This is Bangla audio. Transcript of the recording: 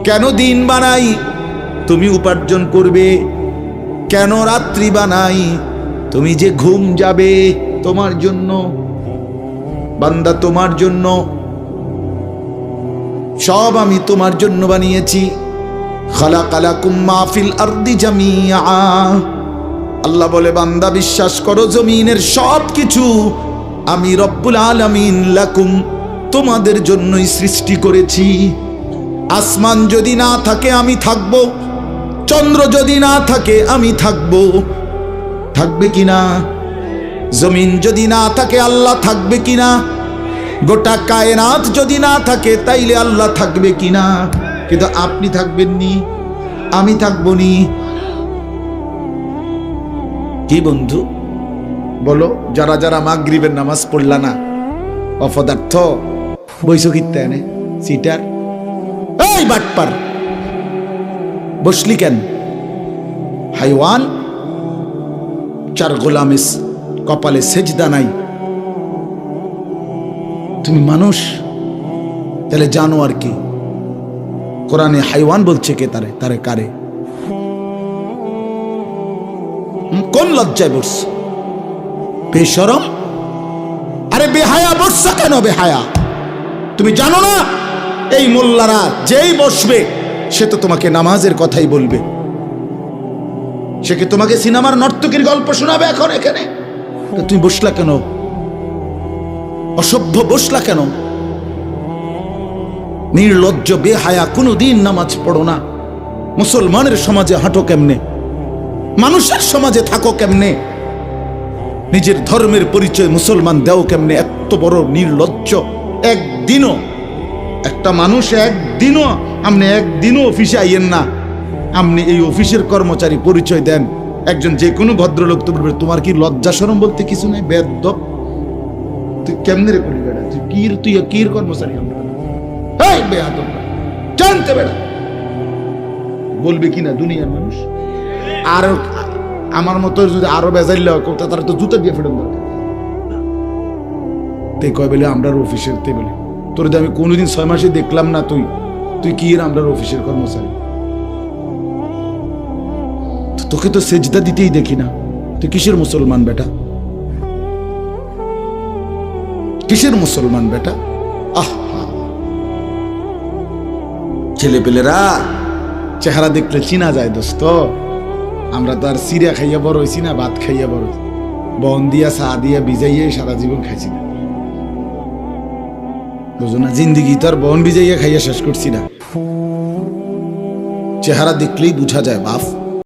কেন দিন বানাই তুমি উপার্জন করবে, কেন রাত্রি বানাই তুমি যে ঘুম যাবে, তোমার জন্য বান্দা, তোমার জন্য সব আমি তোমার জন্য বানিয়েছি। খালাকালাকুম মা ফিল আরদি জামিআ, আল্লাহ বলে বান্দা বিশ্বাস করো জমিনের সব কিছু আমি রব্বুল আলামিন লাকুম তোমাদের জন্যই সৃষ্টি করেছি। আসমান যদি না থাকে আমি থাকব, চন্দ্র যদি না থাকে আমি থাকব, থাকবে কিনা? জমিন যদি না থাকে আল্লাহ থাকবে কিনা? গোটা কায়নাত যদি না থাকে তাইলে আল্লাহ থাকবে কিনা? কিন্তু আপনি থাকবেন নি, আমি থাকবো নি। কি বন্ধু বলো, যারা যারা মাগরিবের নামাজ পড়লা না, অপদার্থ বৈশকিতে এনে সিটার, এই বাটপার বসলি কেন? হাইওয়ান, চার গোলামের কপালে সেজদা নাই, তুমি মানুষ, তাহলে জানো আর কি? কোরআনে হাইওয়ান বলছে কে? তারে তারে কারে? কোন লজ্জায় বসছ? বেশরম, আরে বেহায়া বসছা কেন? বেহায়া, তুমি জানো না এই মোল্লারা যেই বসবে সে তো তোমাকে নামাজের কথাই বলবে, সে কি তোমাকে সিনেমার নর্তকীর গল্প শোনাবে এখন এখানে? তুমি বসলা কেন? অসভ্য বসলা কেন? নির্লজ্জ বেহায়া, কোনোদিন নামাজ পড়ো না, মুসলমানের সমাজে হাঁটো কেমনে, মানুষের সমাজে থাকো কেমনে, নিজের ধর্মের পরিচয় মুসলমান দেও কেমনে? এত বড় নির্লজ্জ। একদিনও একটা মানুষ একদিনও, আপনি একদিনও অফিসে আইয়েন না, আপনি এই অফিসের কর্মচারী পরিচয় দেন, একজন যে কোনো ভদ্রলোক তো বলবে তোমার কি লজ্জা শরম বলতে কিছু নাই? বেয়াদব, তুই কেমনে রে করি বেড়া? তুই কির কর্মচারী? এই বেয়াদব জানতে বেড়া বলবে কিনা দুনিয়ার মানুষ? আর আমার মতো যদি আরো বেজাইল তারা তো জুতা দিয়ে ফেরত দরকার। তে কয় বলে আমরার অফিসের, তে বলে তোর আমি কোনোদিন 6 মাসে দেখলাম না, তুই কি আমরার অফিসের কর্মচারী? তোকে তো সেজদা দিতেই দেখি না, তুই কিসের মুসলমান বেটা? কিসের মুসলমান বেটা? আহা, ছেলে পেলেরা চেহারা দেখলে চিনা যায় দোস্ত। আমরা তো আর সিরিয়া খাইয়া বড় হয়েছি না, ভাত খাইয়া বড় হয়েছি, বন দিয়া চা দিয়া ভিজাইয়া সারা জীবন খাইছি না, বুঝো না? জিন্দিগি তো আর বন ভিজাইয়া খাইয়া শেষ করছি না। চেহারা দেখলেই বোঝা যায় বাপ।